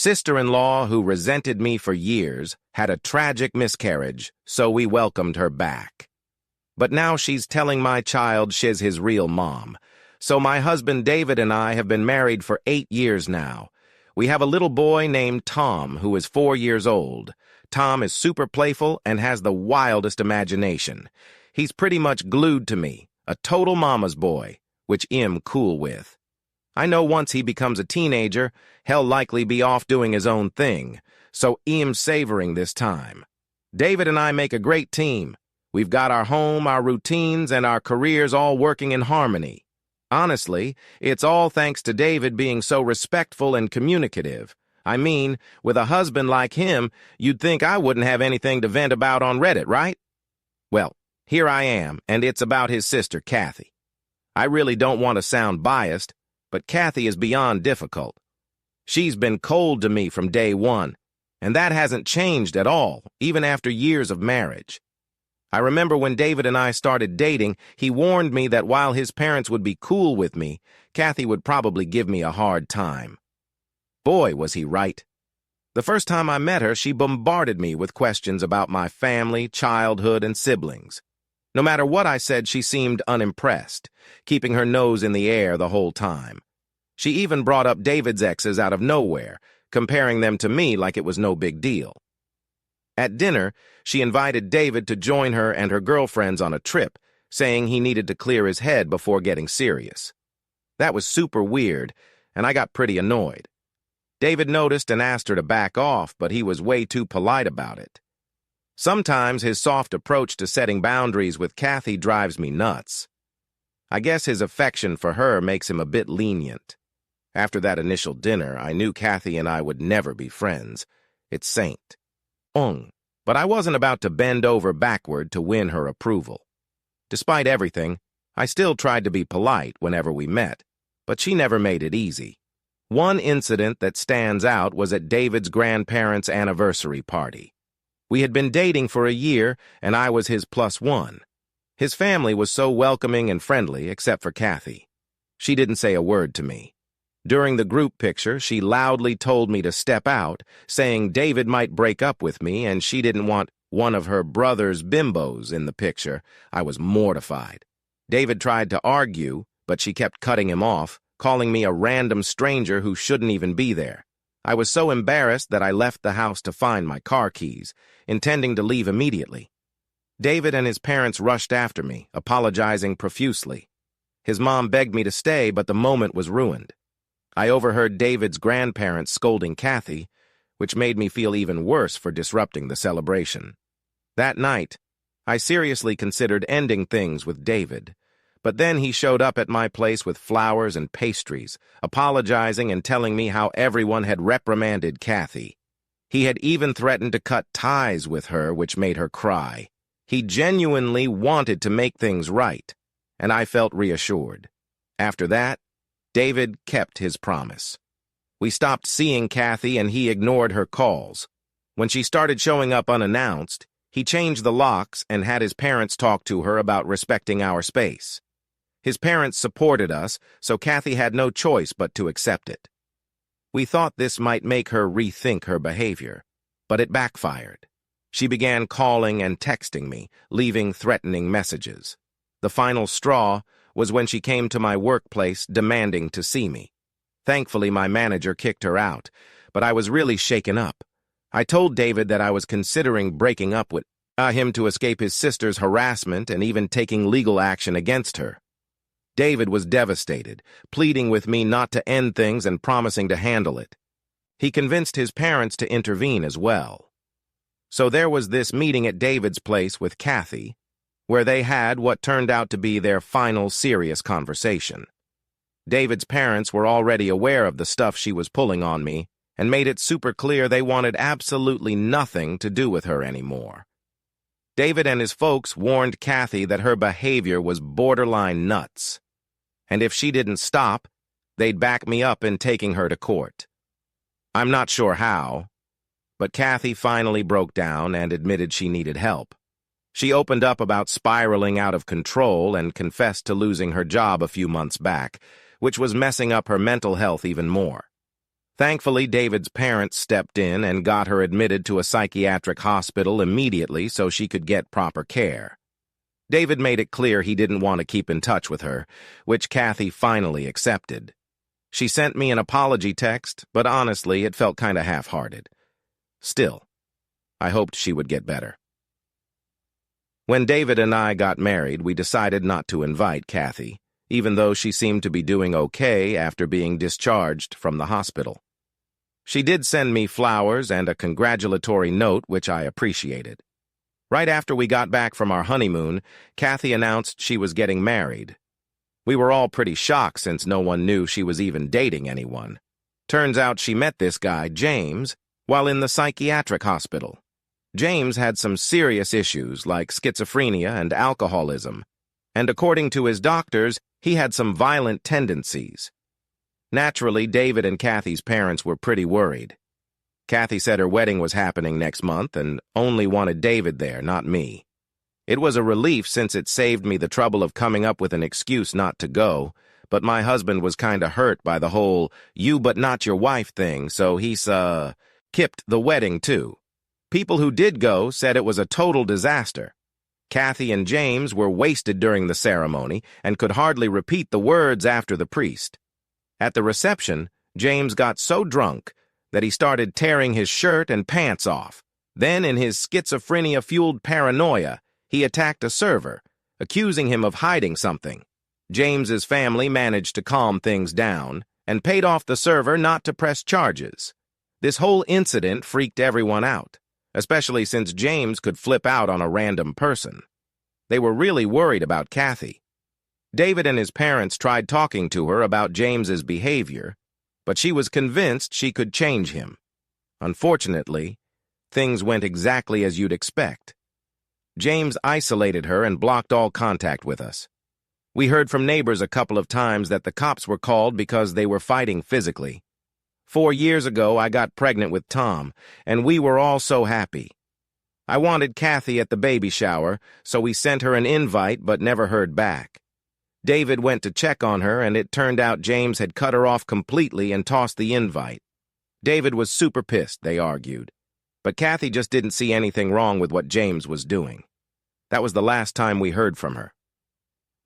Sister-in-law, who resented me for years, had a tragic miscarriage, so we welcomed her back. But now she's telling my child she's his real mom. So my husband David and I have been married for 8 years now. We have a little boy named Tom, who is 4 years old. Tom is super playful and has the wildest imagination. He's pretty much glued to me, a total mama's boy, which I'm cool with. I know once he becomes a teenager, he'll likely be off doing his own thing, so I'm savoring this time. David and I make a great team. We've got our home, our routines, and our careers all working in harmony. Honestly, it's all thanks to David being so respectful and communicative. I mean, with a husband like him, you'd think I wouldn't have anything to vent about on Reddit, right? Well, here I am, and it's about his sister, Kathy. I really don't want to sound biased, but Kathy is beyond difficult. She's been cold to me from day one, and that hasn't changed at all, even after years of marriage. I remember when David and I started dating, he warned me that while his parents would be cool with me, Kathy would probably give me a hard time. Boy, was he right. The first time I met her, she bombarded me with questions about my family, childhood, and siblings. No matter what I said, she seemed unimpressed, keeping her nose in the air the whole time. She even brought up David's exes out of nowhere, comparing them to me like it was no big deal. At dinner, she invited David to join her and her girlfriends on a trip, saying he needed to clear his head before getting serious. That was super weird, and I got pretty annoyed. David noticed and asked her to back off, but he was way too polite about it. Sometimes his soft approach to setting boundaries with Kathy drives me nuts. I guess his affection for her makes him a bit lenient. After that initial dinner, I knew Kathy and I would never be friends. It's Saint. But I wasn't about to bend over backward to win her approval. Despite everything, I still tried to be polite whenever we met, but she never made it easy. One incident that stands out was at David's grandparents' anniversary party. We had been dating for a year, and I was his +1. His family was so welcoming and friendly, except for Kathy. She didn't say a word to me. During the group picture, she loudly told me to step out, saying David might break up with me and she didn't want one of her brother's bimbos in the picture. I was mortified. David tried to argue, but she kept cutting him off, calling me a random stranger who shouldn't even be there. I was so embarrassed that I left the house to find my car keys, intending to leave immediately. David and his parents rushed after me, apologizing profusely. His mom begged me to stay, but the moment was ruined. I overheard David's grandparents scolding Kathy, which made me feel even worse for disrupting the celebration. That night, I seriously considered ending things with David, but then he showed up at my place with flowers and pastries, apologizing and telling me how everyone had reprimanded Kathy. He had even threatened to cut ties with her, which made her cry. He genuinely wanted to make things right, and I felt reassured. After that, David kept his promise. We stopped seeing Kathy and he ignored her calls. When she started showing up unannounced, he changed the locks and had his parents talk to her about respecting our space. His parents supported us, so Kathy had no choice but to accept it. We thought this might make her rethink her behavior, but it backfired. She began calling and texting me, leaving threatening messages. The final straw was when she came to my workplace demanding to see me. Thankfully, my manager kicked her out, but I was really shaken up. I told David that I was considering breaking up with him to escape his sister's harassment and even taking legal action against her. David was devastated, pleading with me not to end things and promising to handle it. He convinced his parents to intervene as well. So there was this meeting at David's place with Kathy, where they had what turned out to be their final serious conversation. David's parents were already aware of the stuff she was pulling on me and made it super clear they wanted absolutely nothing to do with her anymore. David and his folks warned Kathy that her behavior was borderline nuts, and if she didn't stop, they'd back me up in taking her to court. I'm not sure how, but Kathy finally broke down and admitted she needed help. She opened up about spiraling out of control and confessed to losing her job a few months back, which was messing up her mental health even more. Thankfully, David's parents stepped in and got her admitted to a psychiatric hospital immediately so she could get proper care. David made it clear he didn't want to keep in touch with her, which Kathy finally accepted. She sent me an apology text, but honestly, it felt kind of half-hearted. Still, I hoped she would get better. When David and I got married, we decided not to invite Kathy, even though she seemed to be doing okay after being discharged from the hospital. She did send me flowers and a congratulatory note, which I appreciated. Right after we got back from our honeymoon, Kathy announced she was getting married. We were all pretty shocked since no one knew she was even dating anyone. Turns out she met this guy, James, while in the psychiatric hospital. James had some serious issues like schizophrenia and alcoholism, and according to his doctors, he had some violent tendencies. Naturally, David and Kathy's parents were pretty worried. Kathy said her wedding was happening next month and only wanted David there, not me. It was a relief since it saved me the trouble of coming up with an excuse not to go, but my husband was kinda hurt by the whole you but not your wife thing, so he skipped the wedding too. People who did go said it was a total disaster. Kathy and James were wasted during the ceremony and could hardly repeat the words after the priest. At the reception, James got so drunk that he started tearing his shirt and pants off. Then, in his schizophrenia-fueled paranoia, he attacked a server, accusing him of hiding something. James's family managed to calm things down and paid off the server not to press charges. This whole incident freaked everyone out, especially since James could flip out on a random person. They were really worried about Kathy. David and his parents tried talking to her about James's behavior, but she was convinced she could change him. Unfortunately, things went exactly as you'd expect. James isolated her and blocked all contact with us. We heard from neighbors a couple of times that the cops were called because they were fighting physically. 4 years ago, I got pregnant with Tom, and we were all so happy. I wanted Kathy at the baby shower, so we sent her an invite but never heard back. David went to check on her, and it turned out James had cut her off completely and tossed the invite. David was super pissed, they argued. But Kathy just didn't see anything wrong with what James was doing. That was the last time we heard from her.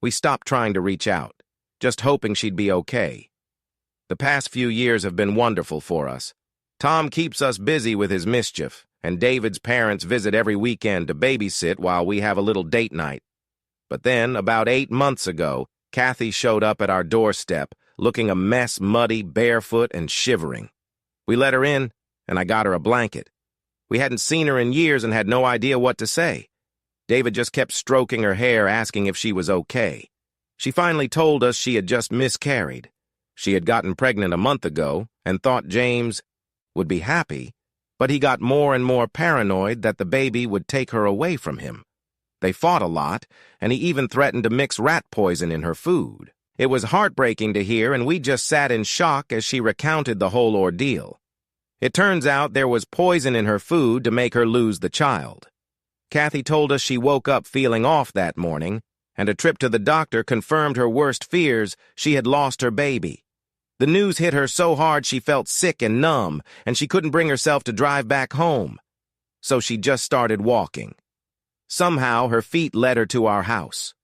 We stopped trying to reach out, just hoping she'd be okay. The past few years have been wonderful for us. Tom keeps us busy with his mischief, and David's parents visit every weekend to babysit while we have a little date night. But then, about 8 months ago, Kathy showed up at our doorstep, looking a mess, muddy, barefoot, and shivering. We let her in, and I got her a blanket. We hadn't seen her in years and had no idea what to say. David just kept stroking her hair, asking if she was okay. She finally told us she had just miscarried. She had gotten pregnant a month ago and thought James would be happy, but he got more and more paranoid that the baby would take her away from him. They fought a lot, and he even threatened to mix rat poison in her food. It was heartbreaking to hear, and we just sat in shock as she recounted the whole ordeal. It turns out there was poison in her food to make her lose the child. Kathy told us she woke up feeling off that morning, and a trip to the doctor confirmed her worst fears: she had lost her baby. The news hit her so hard she felt sick and numb, and she couldn't bring herself to drive back home. So she just started walking. Somehow, her feet led her to our house.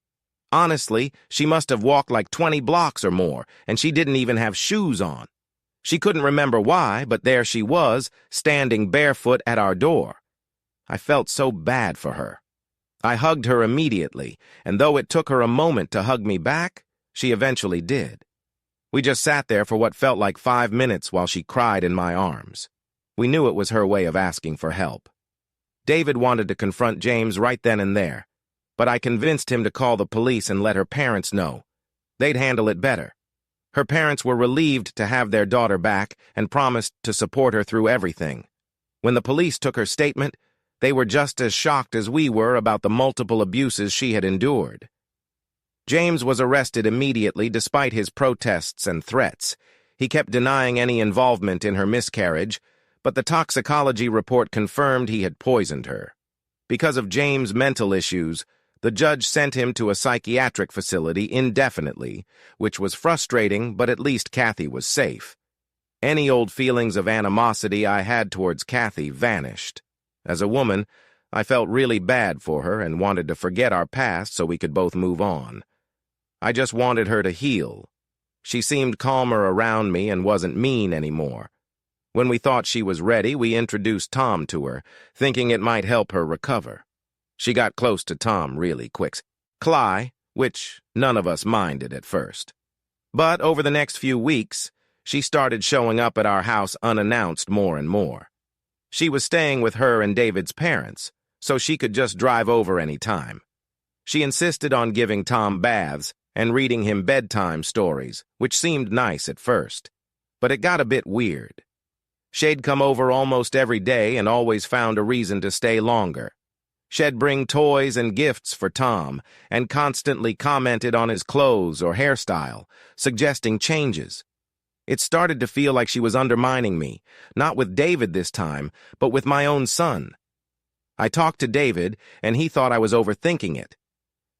Honestly, she must have walked like 20 blocks or more, and she didn't even have shoes on. She couldn't remember why, but there she was, standing barefoot at our door. I felt so bad for her. I hugged her immediately, and though it took her a moment to hug me back, she eventually did. We just sat there for what felt like 5 minutes while she cried in my arms. We knew it was her way of asking for help. David wanted to confront James right then and there, but I convinced him to call the police and let her parents know. They'd handle it better. Her parents were relieved to have their daughter back and promised to support her through everything. When the police took her statement, they were just as shocked as we were about the multiple abuses she had endured. James was arrested immediately despite his protests and threats. He kept denying any involvement in her miscarriage, but the toxicology report confirmed he had poisoned her. Because of James' mental issues, the judge sent him to a psychiatric facility indefinitely, which was frustrating, but at least Kathy was safe. Any old feelings of animosity I had towards Kathy vanished. As a woman, I felt really bad for her and wanted to forget our past so we could both move on. I just wanted her to heal. She seemed calmer around me and wasn't mean anymore. When we thought she was ready, we introduced Tom to her, thinking it might help her recover. She got close to Tom really quick. Cly, which none of us minded at first. But over the next few weeks, she started showing up at our house unannounced more and more. She was staying with her and David's parents, so she could just drive over any time. She insisted on giving Tom baths and reading him bedtime stories, which seemed nice at first. But it got a bit weird. She'd come over almost every day and always found a reason to stay longer. She'd bring toys and gifts for Tom and constantly commented on his clothes or hairstyle, suggesting changes. It started to feel like she was undermining me, not with David this time, but with my own son. I talked to David, and he thought I was overthinking it.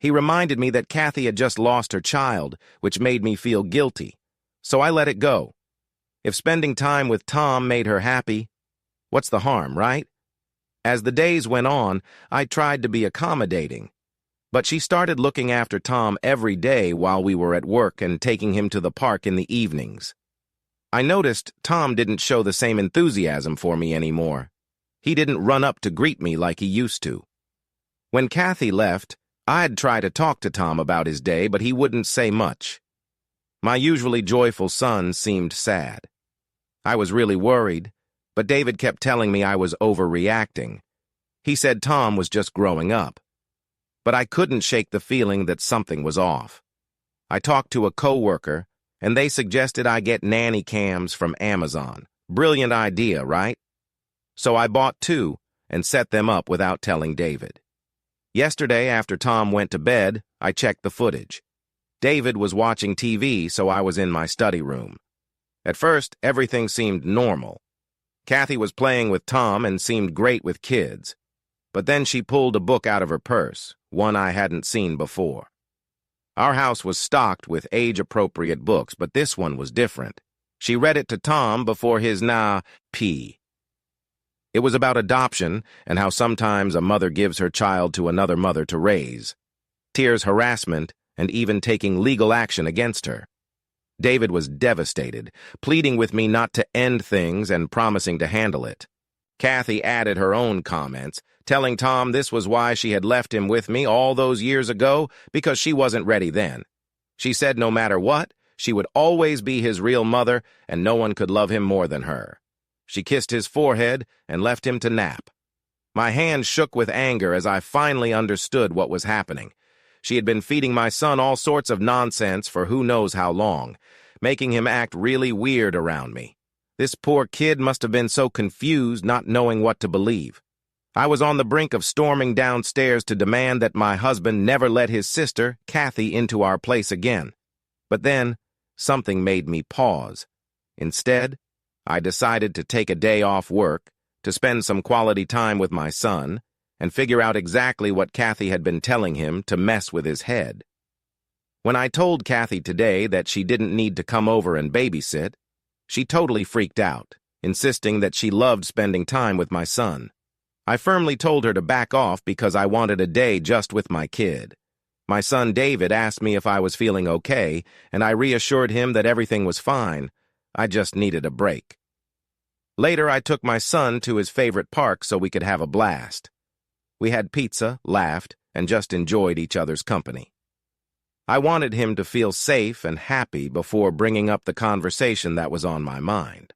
He reminded me that Kathy had just lost her child, which made me feel guilty. So I let it go. If spending time with Tom made her happy, what's the harm, right? As the days went on, I tried to be accommodating. But she started looking after Tom every day while we were at work and taking him to the park in the evenings. I noticed Tom didn't show the same enthusiasm for me anymore. He didn't run up to greet me like he used to. When Kathy left, I'd try to talk to Tom about his day, but he wouldn't say much. My usually joyful son seemed sad. I was really worried, but David kept telling me I was overreacting. He said Tom was just growing up. But I couldn't shake the feeling that something was off. I talked to a coworker, and they suggested I get nanny cams from Amazon. Brilliant idea, right? So I bought 2 and set them up without telling David. Yesterday, after Tom went to bed, I checked the footage. David was watching TV, so I was in my study room. At first, everything seemed normal. Kathy was playing with Tom and seemed great with kids. But then she pulled a book out of her purse, one I hadn't seen before. Our house was stocked with age-appropriate books, but this one was different. She read it to Tom before his pee. It was about adoption and how sometimes a mother gives her child to another mother to raise. Tears harassment and even taking legal action against her. David was devastated, pleading with me not to end things and promising to handle it. Kathy added her own comments, telling Tom this was why she had left him with me all those years ago, because she wasn't ready then. She said no matter what, she would always be his real mother and no one could love him more than her. She kissed his forehead and left him to nap. My hand shook with anger as I finally understood what was happening. She had been feeding my son all sorts of nonsense for who knows how long, making him act really weird around me. This poor kid must have been so confused, not knowing what to believe. I was on the brink of storming downstairs to demand that my husband never let his sister, Kathy, into our place again. But then, something made me pause. Instead, I decided to take a day off work, to spend some quality time with my son, and figure out exactly what Kathy had been telling him to mess with his head. When I told Kathy today that she didn't need to come over and babysit, she totally freaked out, insisting that she loved spending time with my son. I firmly told her to back off because I wanted a day just with my kid. My son David asked me if I was feeling okay, and I reassured him that everything was fine. I just needed a break. Later, I took my son to his favorite park so we could have a blast. We had pizza, laughed, and just enjoyed each other's company. I wanted him to feel safe and happy before bringing up the conversation that was on my mind.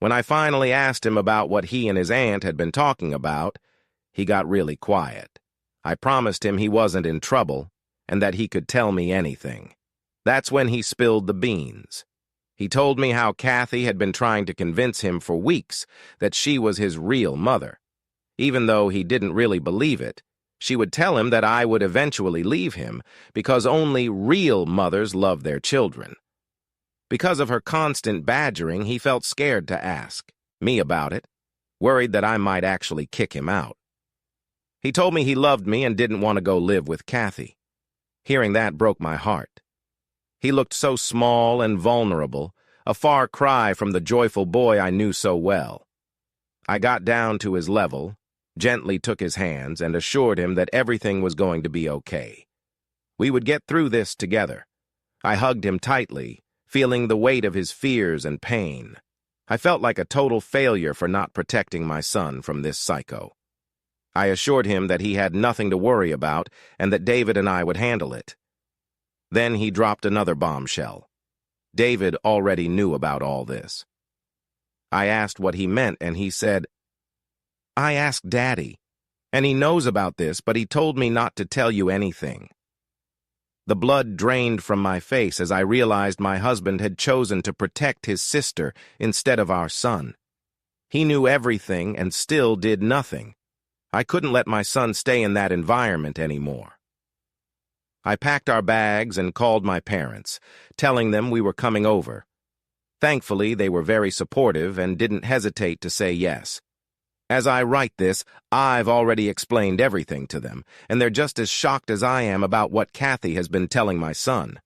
When I finally asked him about what he and his aunt had been talking about, he got really quiet. I promised him he wasn't in trouble and that he could tell me anything. That's when he spilled the beans. He told me how Kathy had been trying to convince him for weeks that she was his real mother. Even though he didn't really believe it, she would tell him that I would eventually leave him because only real mothers love their children. Because of her constant badgering, he felt scared to ask me about it, worried that I might actually kick him out. He told me he loved me and didn't want to go live with Kathy. Hearing that broke my heart. He looked so small and vulnerable, a far cry from the joyful boy I knew so well. I got down to his level, gently took his hands, and assured him that everything was going to be okay. We would get through this together. I hugged him tightly, feeling the weight of his fears and pain. I felt like a total failure for not protecting my son from this psycho. I assured him that he had nothing to worry about and that David and I would handle it. Then he dropped another bombshell. David already knew about all this. I asked what he meant, and he said, "I asked Daddy, and he knows about this, but he told me not to tell you anything." The blood drained from my face as I realized my husband had chosen to protect his sister instead of our son. He knew everything and still did nothing. I couldn't let my son stay in that environment anymore. I packed our bags and called my parents, telling them we were coming over. Thankfully, they were very supportive and didn't hesitate to say yes. As I write this, I've already explained everything to them, and they're just as shocked as I am about what Kathy has been telling my son.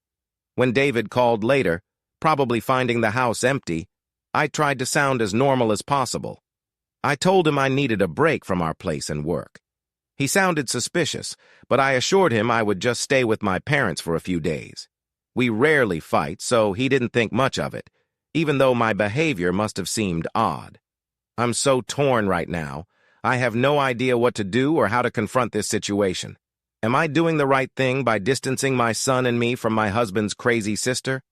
When David called later, probably finding the house empty, I tried to sound as normal as possible. I told him I needed a break from our place and work. He sounded suspicious, but I assured him I would just stay with my parents for a few days. We rarely fight, so he didn't think much of it, even though my behavior must have seemed odd. I'm so torn right now. I have no idea what to do or how to confront this situation. Am I doing the right thing by distancing my son and me from my husband's crazy sister?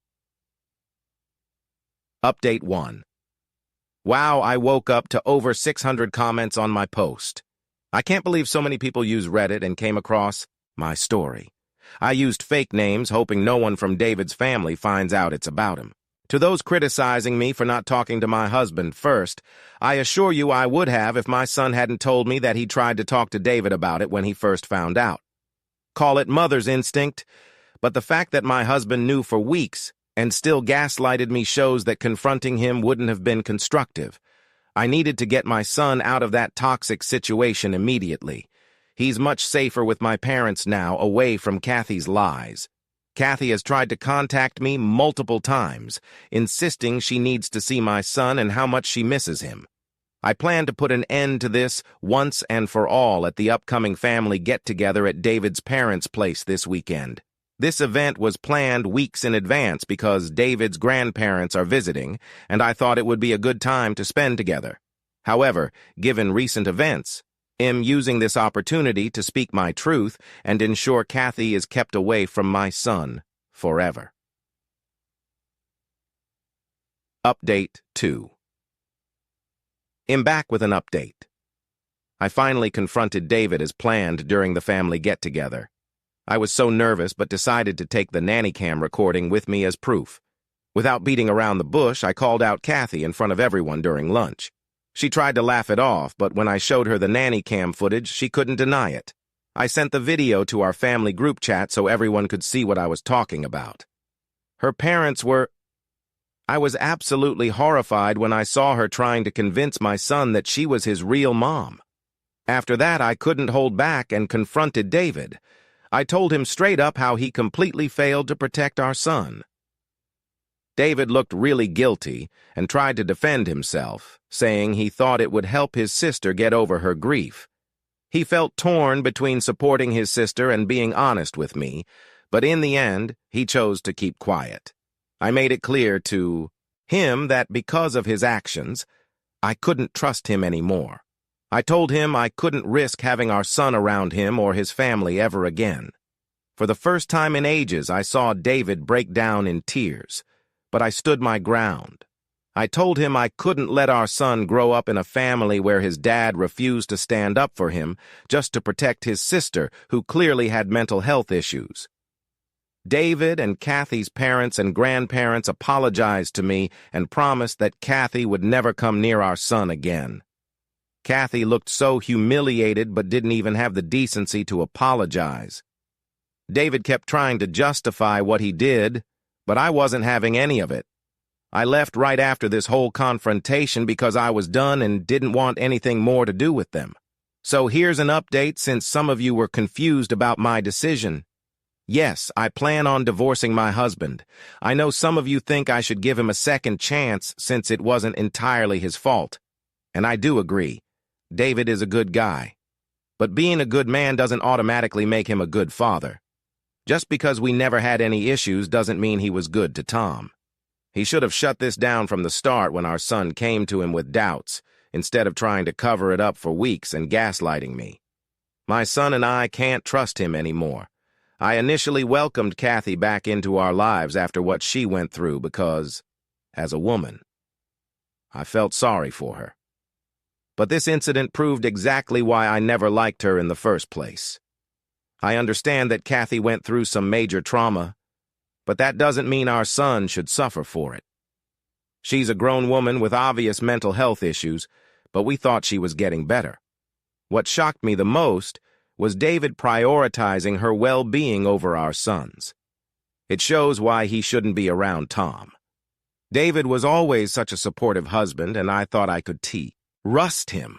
Update 1. Wow, I woke up to over 600 comments on my post. I can't believe so many people use Reddit and came across my story. I used fake names, hoping no one from David's family finds out it's about him. To those criticizing me for not talking to my husband first, I assure you I would have if my son hadn't told me that he tried to talk to David about it when he first found out. Call it mother's instinct, but the fact that my husband knew for weeks and still gaslighted me shows that confronting him wouldn't have been constructive. I needed to get my son out of that toxic situation immediately. He's much safer with my parents now, away from Kathy's lies. Kathy has tried to contact me multiple times, insisting she needs to see my son and how much she misses him. I plan to put an end to this once and for all at the upcoming family get-together at David's parents' place this weekend. This event was planned weeks in advance because David's grandparents are visiting, and I thought it would be a good time to spend together. However, given recent events, I'm using this opportunity to speak my truth and ensure Kathy is kept away from my son forever. Update 2. I'm back with an update. I finally confronted David as planned during the family get-together. I was so nervous but decided to take the nanny cam recording with me as proof. Without beating around the bush, I called out Kathy in front of everyone during lunch. She tried to laugh it off, but when I showed her the nanny cam footage, she couldn't deny it. I sent the video to our family group chat so everyone could see what I was talking about. Her parents were... I was absolutely horrified when I saw her trying to convince my son that she was his real mom. After that, I couldn't hold back and confronted David. I told him straight up how he completely failed to protect our son. David looked really guilty and tried to defend himself, saying he thought it would help his sister get over her grief. He felt torn between supporting his sister and being honest with me, but in the end, he chose to keep quiet. I made it clear to him that because of his actions, I couldn't trust him anymore. I told him I couldn't risk having our son around him or his family ever again. For the first time in ages, I saw David break down in tears, but I stood my ground. I told him I couldn't let our son grow up in a family where his dad refused to stand up for him just to protect his sister, who clearly had mental health issues. David and Kathy's parents and grandparents apologized to me and promised that Kathy would never come near our son again. Kathy looked so humiliated but didn't even have the decency to apologize. David kept trying to justify what he did, but I wasn't having any of it. I left right after this whole confrontation because I was done and didn't want anything more to do with them. So here's an update since some of you were confused about my decision. Yes, I plan on divorcing my husband. I know some of you think I should give him a second chance since it wasn't entirely his fault. And I do agree. David is a good guy. But being a good man doesn't automatically make him a good father. Just because we never had any issues doesn't mean he was good to Tom. He should have shut this down from the start when our son came to him with doubts, instead of trying to cover it up for weeks and gaslighting me. My son and I can't trust him anymore. I initially welcomed Kathy back into our lives after what she went through because, as a woman, I felt sorry for her. But this incident proved exactly why I never liked her in the first place. I understand that Kathy went through some major trauma, but that doesn't mean our son should suffer for it. She's a grown woman with obvious mental health issues, but we thought she was getting better. What shocked me the most was David prioritizing her well-being over our son's. It shows why he shouldn't be around Tom. David was always such a supportive husband, and I thought I could rust him.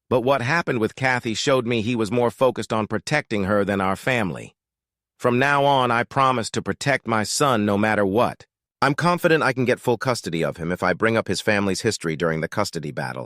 But what happened with Kathy showed me he was more focused on protecting her than our family. From now on, I promise to protect my son no matter what. I'm confident I can get full custody of him if I bring up his family's history during the custody battle.